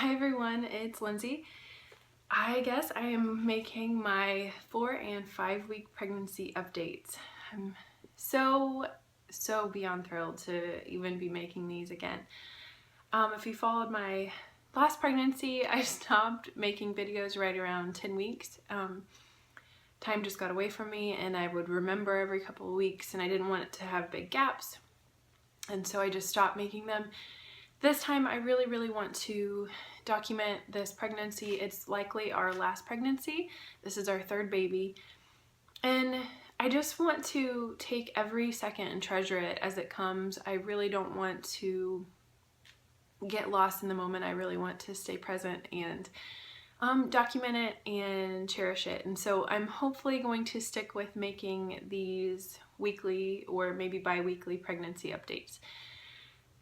Hi everyone, it's Lindsay. I guess I am making my 4 and 5 week pregnancy updates. I'm so beyond thrilled to even be making these again. If you followed my last pregnancy, I stopped making videos right around 10 weeks. Time just got away from me and I would remember every couple of weeks and I didn't want it to have big gaps. And so I just stopped making them. This time I really want to document this pregnancy. It's likely our last pregnancy. This is our third baby. And I just want to take every second and treasure it as it comes. I really don't want to get lost in the moment. I really want to stay present and document it and cherish it. And so I'm hopefully going to stick with making these weekly or maybe bi-weekly pregnancy updates.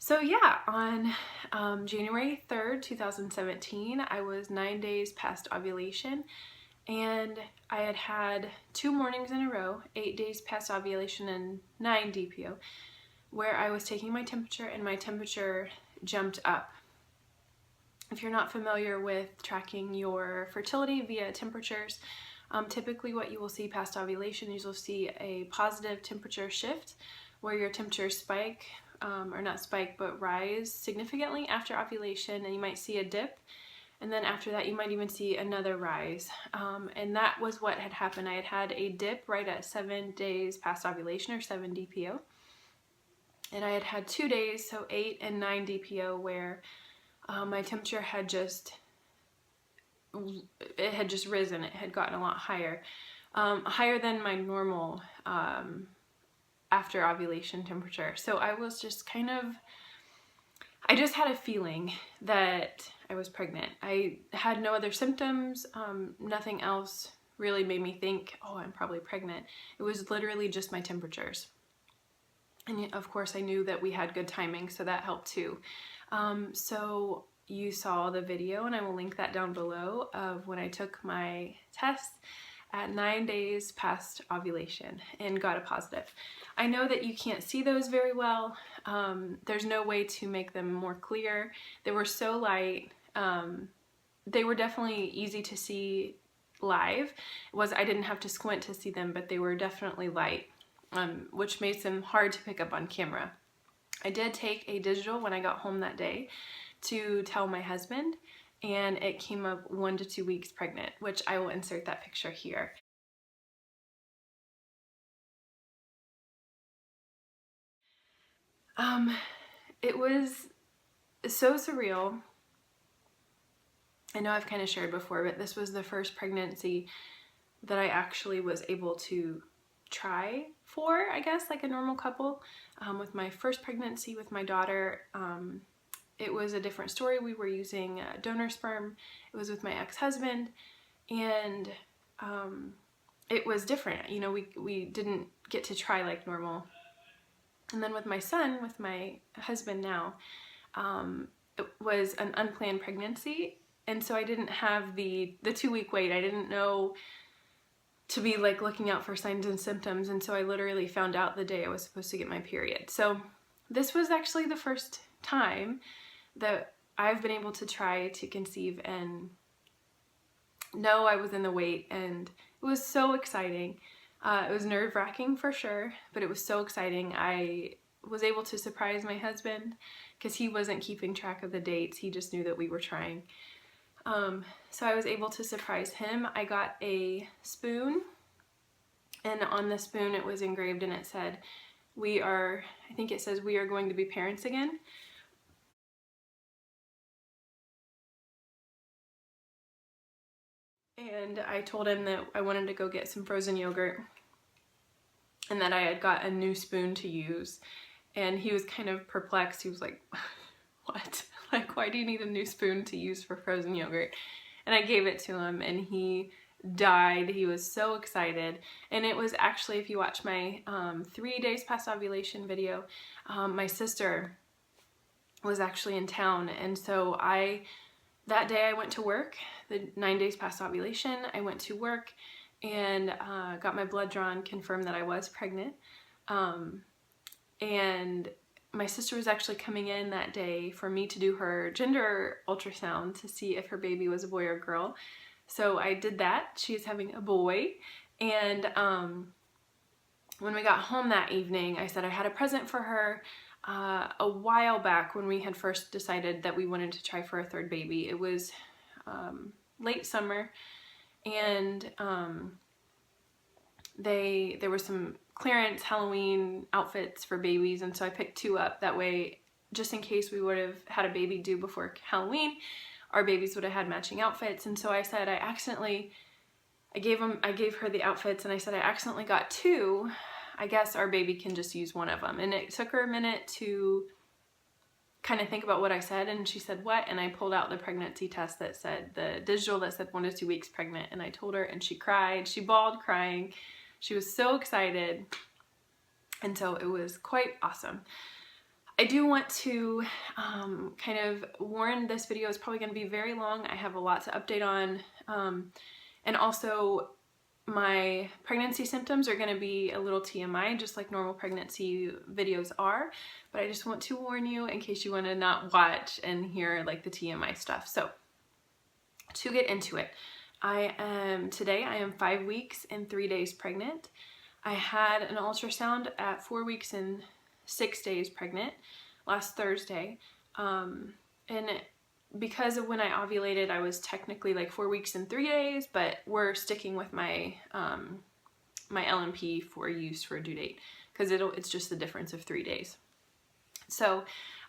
So yeah, on January 3rd, 2017, I was 9 days past ovulation and I had had 2 mornings in a row, 8 days past ovulation and 9 DPO, where I was taking my temperature and my temperature jumped up. If you're not familiar with tracking your fertility via temperatures, typically what you will see past ovulation is you'll see a positive temperature shift where your temperatures spike, or not spike, but rise significantly after ovulation, and you might see a dip, and then after that you might even see another rise. And that was what had happened. I had had a dip right at 7 days past ovulation, or 7 DPO, and I had had 2 days, so 8 and 9 DPO, where my temperature had just risen. It had gotten a lot higher, higher than my normal after ovulation temperature. So I was just I just had a feeling that I was pregnant. I had no other symptoms. Nothing else really made me think, oh, I'm probably pregnant. It was literally just my temperatures. And of course I knew that we had good timing, so that helped too. So you saw the video, and I will link that down below, of when I took my test at 9 days past ovulation and got a positive. I know that you can't see those very well. There's no way to make them more clear. They were so light. They were definitely easy to see live. I didn't have to squint to see them, but they were definitely light, which makes them hard to pick up on camera. I did take a digital when I got home that day to tell my husband, and it came up 1 to 2 weeks pregnant, which I will insert that picture here. It was so surreal. I know I've kind of shared before, but this was the first pregnancy that I actually was able to try for, I guess, like a normal couple. With my first pregnancy with my daughter, it was a different story. We were using donor sperm. It was with my ex-husband, and it was different. You know, we didn't get to try like normal. And then with my son, with my husband now, it was an unplanned pregnancy, and so I didn't have the 2-week wait. I didn't know to be like looking out for signs and symptoms, and so I literally found out the day I was supposed to get my period. So this was actually the first time that I've been able to try to conceive and know I was in the wait, and it was so exciting. It was nerve-wracking for sure, but it was so exciting. I was able to surprise my husband because he wasn't keeping track of the dates. He just knew that we were trying. So I was able to surprise him. I got a spoon, and on the spoon it was engraved and it said, I think it says, "We are going to be parents again." And I told him that I wanted to go get some frozen yogurt and that I had got a new spoon to use. And he was kind of perplexed. He was like, what? Like, why do you need a new spoon to use for frozen yogurt? And I gave it to him and he died. He was so excited. And it was actually, if you watch my 3 days past ovulation video, my sister was actually in town, and so that day I went to work, the 9 days past ovulation. I went to work and got my blood drawn, confirmed that I was pregnant. And my sister was actually coming in that day for me to do her gender ultrasound to see if her baby was a boy or girl. So I did that. She's having a boy. And when we got home that evening, I said I had a present for her a while back when we had first decided that we wanted to try for a third baby. It was late summer, and there was some clearance Halloween outfits for babies, and so I picked 2 up. That way, just in case we would have had a baby due before Halloween, our babies would have had matching outfits. And so I said I gave her the outfits, and I said I accidentally got 2. I guess our baby can just use one of them. And it took her a minute to kind of think about what I said, and she said, what? And I pulled out the pregnancy test that said, the digital that said 1 to 2 weeks pregnant, and I told her, and she cried. She bawled crying. She was so excited, and so it was quite awesome. I do want to kind of warn, this video is probably going to be very long. I have a lot to update on, and also my pregnancy symptoms are going to be a little TMI, just like normal pregnancy videos are, but I just want to warn you in case you want to not watch and hear like the TMI stuff. So to get into it, today I am 5 weeks and 3 days pregnant. I had an ultrasound at 4 weeks and 6 days pregnant last Thursday, and because of when I ovulated, I was technically like 4 weeks and 3 days, but we're sticking with my my LMP for use for a due date, because it's just the difference of 3 days. So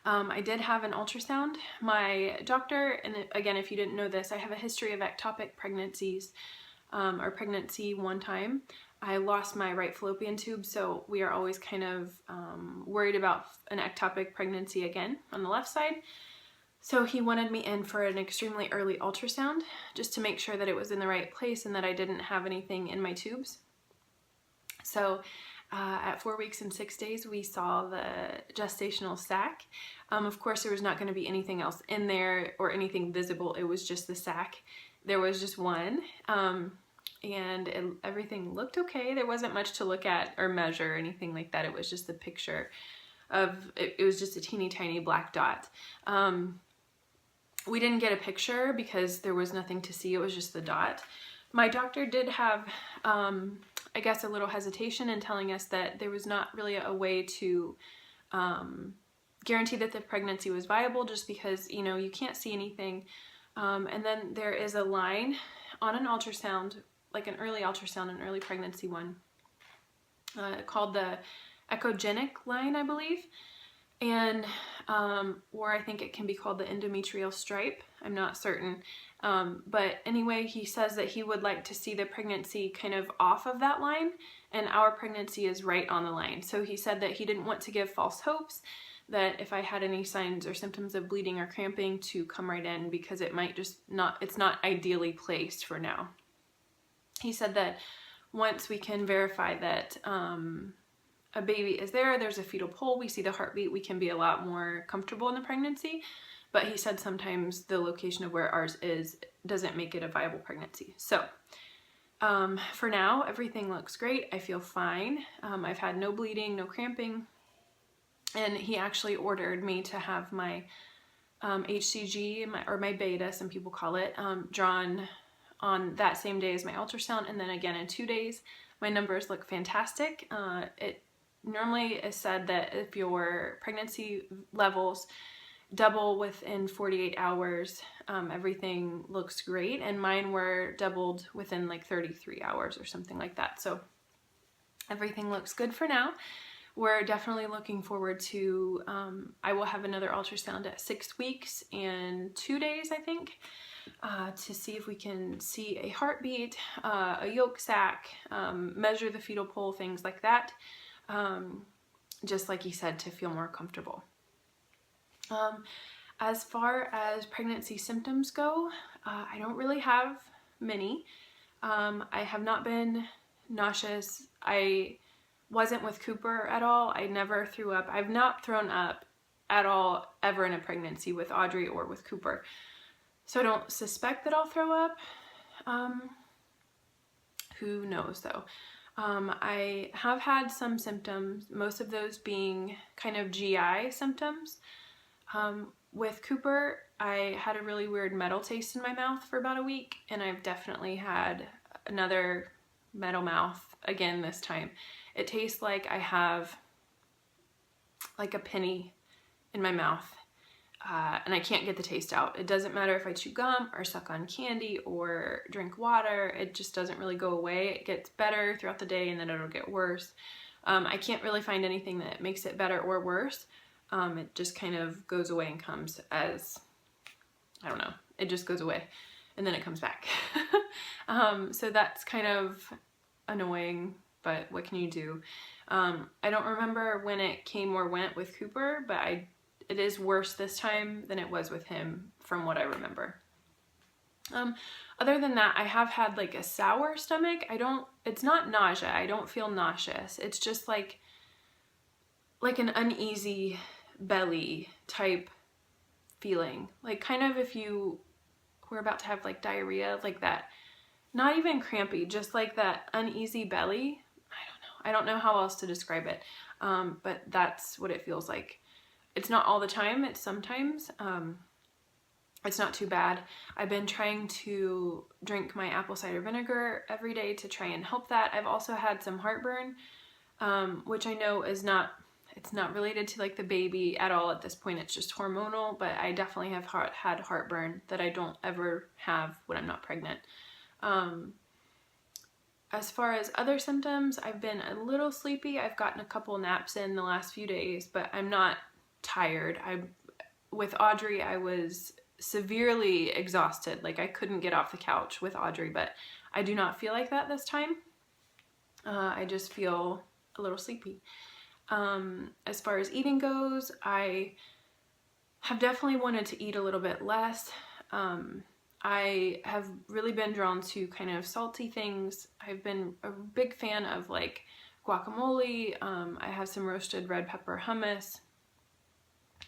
I did have an ultrasound. My doctor, and again, if you didn't know this, I have a history of ectopic pregnancies, or pregnancy one time. I lost my right fallopian tube, so we are always kind of worried about an ectopic pregnancy again on the left side. So he wanted me in for an extremely early ultrasound just to make sure that it was in the right place and that I didn't have anything in my tubes. So at 4 weeks and 6 days, we saw the gestational sac. Of course, there was not going to be anything else in there or anything visible. It was just the sac. There was just one, and everything looked okay. There wasn't much to look at or measure or anything like that. It was just a picture of, it was just a teeny tiny black dot. We didn't get a picture because there was nothing to see. It was just the dot. My doctor did have, I guess, a little hesitation in telling us that there was not really a way to guarantee that the pregnancy was viable, just because, you know, you can't see anything. And then there is a line on an ultrasound, like an early ultrasound, an early pregnancy one, called the echogenic line, I believe. And or I think it can be called the endometrial stripe. I'm not certain. But anyway, he says that he would like to see the pregnancy kind of off of that line, and our pregnancy is right on the line. So he said that he didn't want to give false hopes, that if I had any signs or symptoms of bleeding or cramping, to come right in, because it might just not, it's not ideally placed for now. He said that once we can verify that a baby is there, there's a fetal pulse, we see the heartbeat, we can be a lot more comfortable in the pregnancy. But he said sometimes the location of where ours is doesn't make it a viable pregnancy. So for now, everything looks great. I feel fine. I've had no bleeding, no cramping. And he actually ordered me to have my HCG, or my beta, some people call it, drawn on that same day as my ultrasound, and then again in 2 days. My numbers look fantastic. It normally is said that if your pregnancy levels double within 48 hours, everything looks great, and mine were doubled within like 33 hours or something like that. So everything looks good for now. We're definitely looking forward to, I will have another ultrasound at 6 weeks and 2 days, I think, to see if we can see a heartbeat, a yolk sac, measure the fetal pulse, things like that, just like he said, to feel more comfortable. As far as pregnancy symptoms go, I don't really have many. I have not been nauseous. I wasn't with Cooper at all. I never threw up. I've not thrown up at all ever in a pregnancy with Audrey or with Cooper. So I don't suspect that I'll throw up. Who knows though? I have had some symptoms, most of those being kind of GI symptoms. With Cooper, I had a really weird metal taste in my mouth for about a week, and I've definitely had another metal mouth again this time. It tastes like I have like a penny in my mouth, and I can't get the taste out. It doesn't matter if I chew gum or suck on candy or drink water, it just doesn't really go away. It gets better throughout the day and then it'll get worse. I can't really find anything that makes it better or worse. It just kind of goes away and comes as, I don't know, it just goes away and then it comes back. So that's kind of annoying, but what can you do? I don't remember when it came or went with Cooper, but it is worse this time than it was with him from what I remember. Other than that, I have had like a sour stomach. It's not nausea. I don't feel nauseous. It's just like an uneasy belly type feeling. Like kind of if you were about to have like diarrhea, like that. Not even crampy, just like that uneasy belly. I don't know how else to describe it, but that's what it feels like. It's not all the time, it's sometimes. It's not too bad. I've been trying to drink my apple cider vinegar every day to try and help that. I've also had some heartburn, which I know it's not related to like the baby at all at this point. It's just hormonal, but I definitely have had heartburn that I don't ever have when I'm not pregnant. As far as other symptoms, I've been a little sleepy. I've gotten a couple naps in the last few days, but I'm not tired. With Audrey, I was severely exhausted. Like I couldn't get off the couch with Audrey, but I do not feel like that this time. I just feel a little sleepy. As far as eating goes, I have definitely wanted to eat a little bit less. I have really been drawn to kind of salty things. I've been a big fan of like guacamole. I have some roasted red pepper hummus.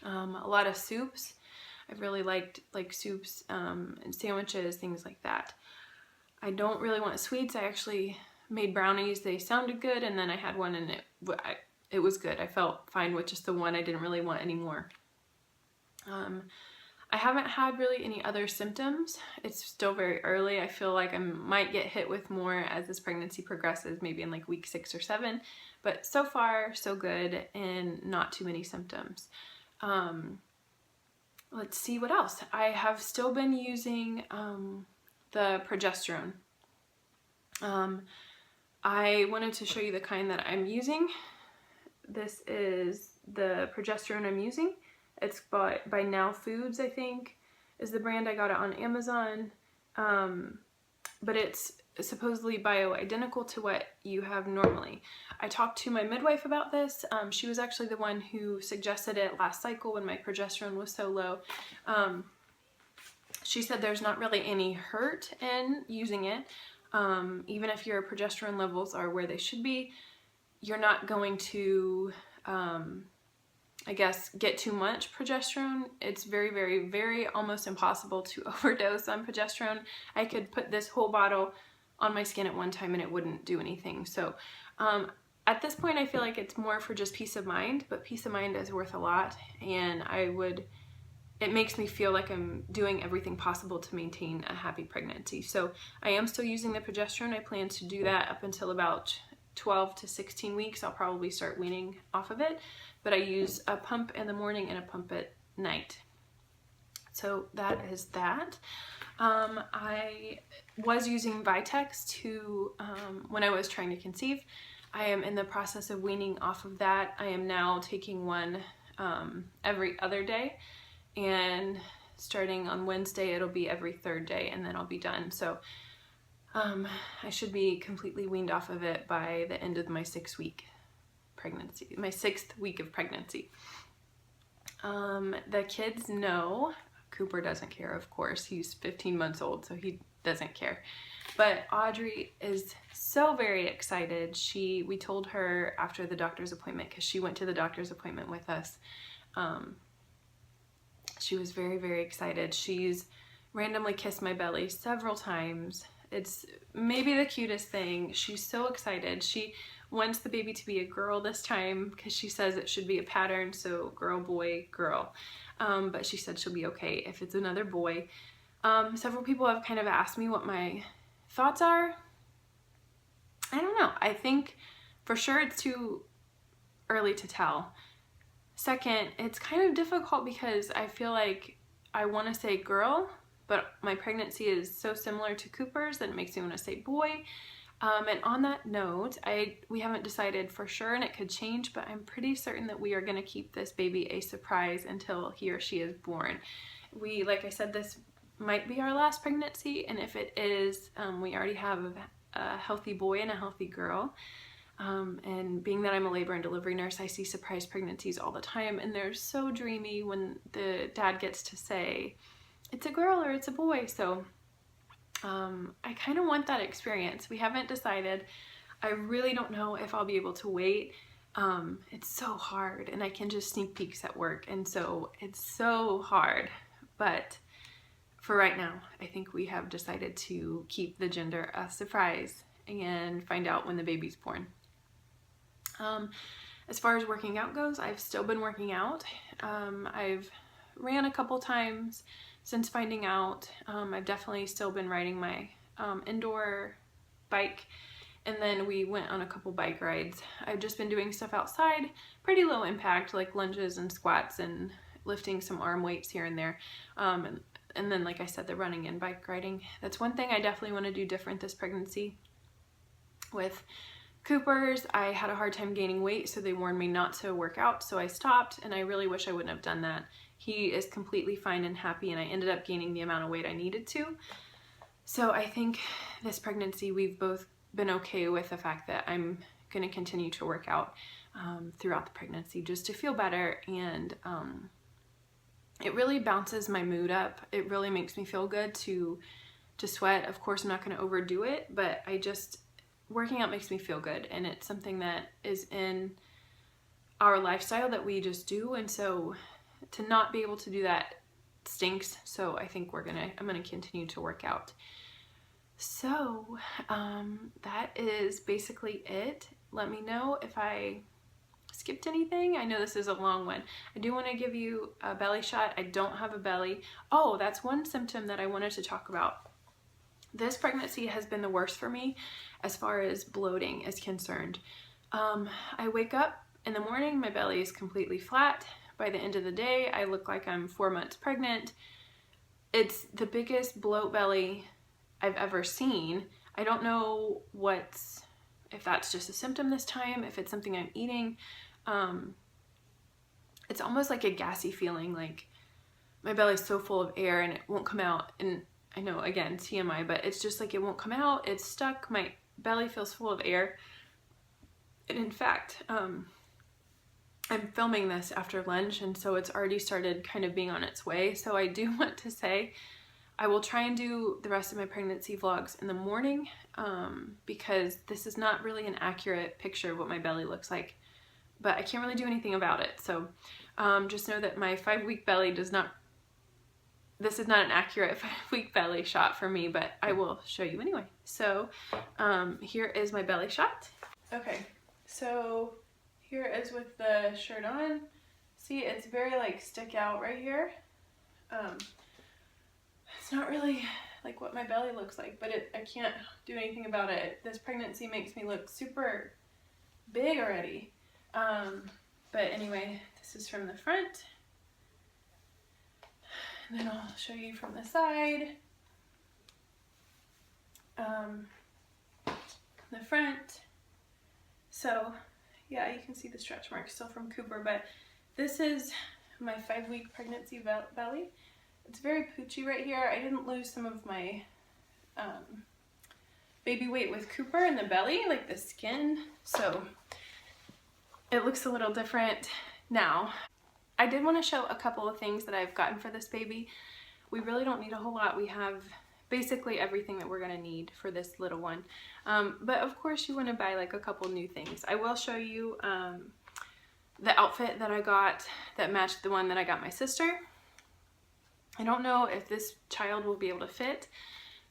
A lot of soups. I've really liked like soups and sandwiches, things like that. I don't really want sweets. I actually made brownies. They sounded good, and then I had one and it was good. I felt fine with just the one. I didn't really want any more. I haven't had really any other symptoms. It's still very early. I feel like I might get hit with more as this pregnancy progresses, maybe in like week 6 or 7, but so far so good and not too many symptoms. Let's see what else. I have still been using the progesterone. I wanted to show you the kind that I'm using. This is the progesterone I'm using. It's bought by Now Foods, I think, is the brand. I got it on Amazon. But it's supposedly bioidentical to what you have normally. I talked to my midwife about this. She was actually the one who suggested it last cycle when my progesterone was so low. She said there's not really any hurt in using it. Even if your progesterone levels are where they should be, you're not going to I guess, get too much progesterone. It's very, very, very almost impossible to overdose on progesterone. I could put this whole bottle on my skin at one time and it wouldn't do anything. So at this point, I feel like it's more for just peace of mind, but peace of mind is worth a lot. And it makes me feel like I'm doing everything possible to maintain a happy pregnancy. So I am still using the progesterone. I plan to do that up until about 12 to 16 weeks. I'll probably start weaning off of it. But I use a pump in the morning and a pump at night. So that is that. I was using Vitex when I was trying to conceive. I am in the process of weaning off of that. I am now taking one every other day, and starting on Wednesday it'll be every 3rd day, and then I'll be done. So I should be completely weaned off of it by the end of my 6th week pregnancy, my 6th week of pregnancy. The kids know. Cooper doesn't care, of course. He's 15 months old, so he doesn't care. But Audrey is so very excited. We told her after the doctor's appointment, because she went to the doctor's appointment with us. She was very, very excited. She's randomly kissed my belly several times. It's maybe the cutest thing. She's so excited. She wants the baby to be a girl this time because she says it should be a pattern, so girl, boy, girl. But she said she'll be okay if it's another boy. Several people have kind of asked me what my thoughts are. I don't know. I think for sure it's too early to tell. Second, it's kind of difficult because I feel like I want to say girl, but my pregnancy is so similar to Cooper's that it makes me want to say boy. And on that note, we haven't decided for sure, and it could change, but I'm pretty certain that we are going to keep this baby a surprise until he or she is born. Like I said, this might be our last pregnancy, and if it is, we already have a healthy boy and a healthy girl. And being that I'm a labor and delivery nurse, I see surprise pregnancies all the time, and they're so dreamy when the dad gets to say, it's a girl or it's a boy. So I kind of want that experience. We haven't decided. I really don't know if I'll be able to wait. It's so hard, and I can just sneak peeks at work, and so it's so hard. But for right now, I think we have decided to keep the gender a surprise and find out when the baby's born. As far as working out goes, I've still been working out. I've ran a couple times since finding out. I've definitely still been riding my indoor bike, and then we went on a couple bike rides. I've just been doing stuff outside, pretty low impact, like lunges and squats and lifting some arm weights here and there. And then, like I said, the running and bike riding. That's one thing I definitely want to do different this pregnancy. With Cooper's, I had a hard time gaining weight, so they warned me not to work out, so I stopped, and I really wish I wouldn't have done that. He is completely fine and happy, and I ended up gaining the amount of weight I needed to. So I think this pregnancy, we've both been okay with the fact that I'm going to continue to work out throughout the pregnancy just to feel better, and it really bounces my mood up. It really makes me feel good to sweat. Of course, I'm not going to overdo it, but working out makes me feel good, and it's something that is in our lifestyle that we just do, and so to not be able to do that stinks. So I think I'm gonna continue to work out. So that is basically it. Let me know if I skipped anything. I know this is a long one. I do want to give you a belly shot. I don't have a belly. Oh, that's one symptom that I wanted to talk about. This pregnancy has been the worst for me as far as bloating is concerned. I wake up in the morning, my belly is completely flat. By the end of the day, I look like I'm 4 months pregnant. It's the biggest bloat belly I've ever seen. I don't know if that's just a symptom this time, if it's something I'm eating. It's almost like a gassy feeling, like my belly's so full of air and it won't come out. And I know, again, TMI, but it's just like it won't come out. It's stuck. My belly feels full of air. And in fact, I'm filming this after lunch, and so it's already started kind of being on its way. So I do want to say I will try and do the rest of my pregnancy vlogs in the morning because this is not really an accurate picture of what my belly looks like, but I can't really do anything about it. So just know that my 5-week belly this is not an accurate 5-week belly shot for me, but I will show you anyway. So here is my belly shot. Okay, so here is with the shirt on. See, it's very like stick out right here. It's not really like what my belly looks like, but I can't do anything about it. This pregnancy makes me look super big already. But anyway, this is from the front. And then I'll show you from the side. The front. So yeah, you can see the stretch marks still from Cooper, but this is my 5-week pregnancy belly. It's very poochy right here. I didn't lose some of my baby weight with Cooper in the belly, like the skin, so it looks a little different now. I did want to show a couple of things that I've gotten for this baby. We really don't need a whole lot. We have basically everything that we're going to need for this little one. But of course you want to buy like a couple new things. I will show you the outfit that I got that matched the one that I got my sister. I don't know if this child will be able to fit,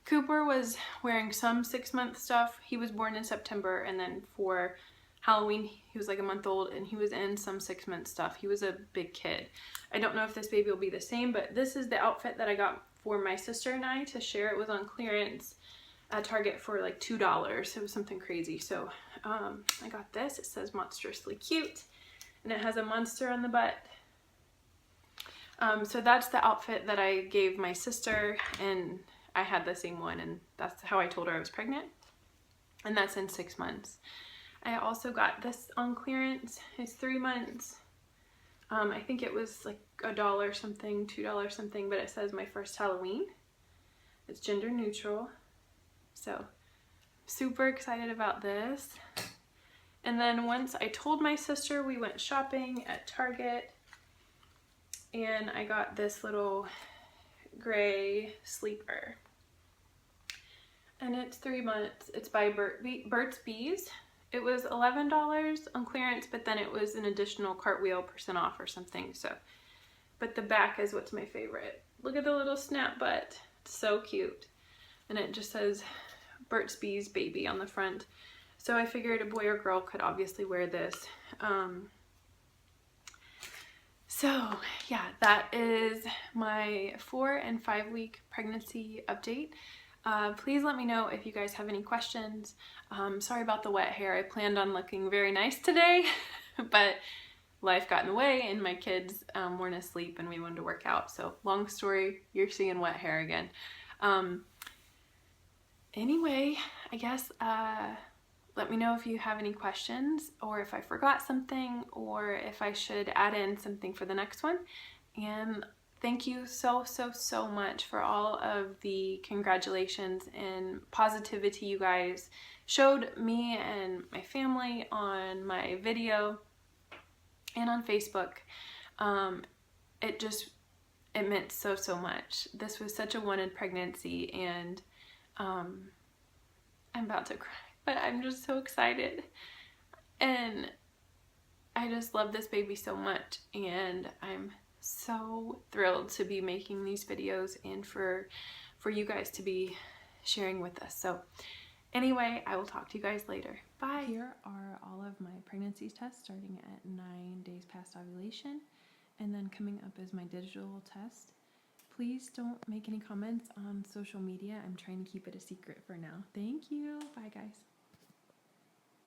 Cooper was wearing some 6-month stuff. He was born in September, and then for Halloween, he was like a month old, and he was in some 6-month stuff. He was a big kid. I don't know if this baby will be the same, but this is the outfit that I got for my sister and I to share. It was on clearance at Target for like $2. It was something crazy. So I got this. It says monstrously cute, and it has a monster on the butt. So that's the outfit that I gave my sister, and I had the same one, and that's how I told her I was pregnant, and that's in 6 months. I also got this on clearance. It's 3 months. I think it was like $1 something, $2 something, but it says my first Halloween. It's gender neutral. So super excited about this. And then once I told my sister, we went shopping at Target, and I got this little gray sleeper. And it's 3 months. It's by Burt's Bees. It was $11 on clearance, but then it was an additional cartwheel % off or something. So, but the back is what's my favorite. Look at the little snap butt. It's so cute. And it just says Burt's Bees baby on the front. So I figured a boy or girl could obviously wear this. So yeah, that is my 4 and 5 week pregnancy update. Please let me know if you guys have any questions. Sorry about the wet hair. I planned on looking very nice today, but life got in the way, and my kids weren't asleep, and we wanted to work out. So long story, you're seeing wet hair again. Anyway, I guess let me know if you have any questions, or if I forgot something, or if I should add in something for the next one. And thank you so much for all of the congratulations and positivity you guys showed me and my family on my video and on Facebook. It meant so much. This was such a wanted pregnancy, and I'm about to cry, but I'm just so excited. And I just love this baby so much, and I'm so thrilled to be making these videos and for you guys to be sharing with us. So anyway, I will talk to you guys later. Bye. Here are all of my pregnancy tests starting at 9 days past ovulation, and then coming up is my digital test. Please don't make any comments on social media. I'm trying to keep it a secret for now. Thank you. Bye guys.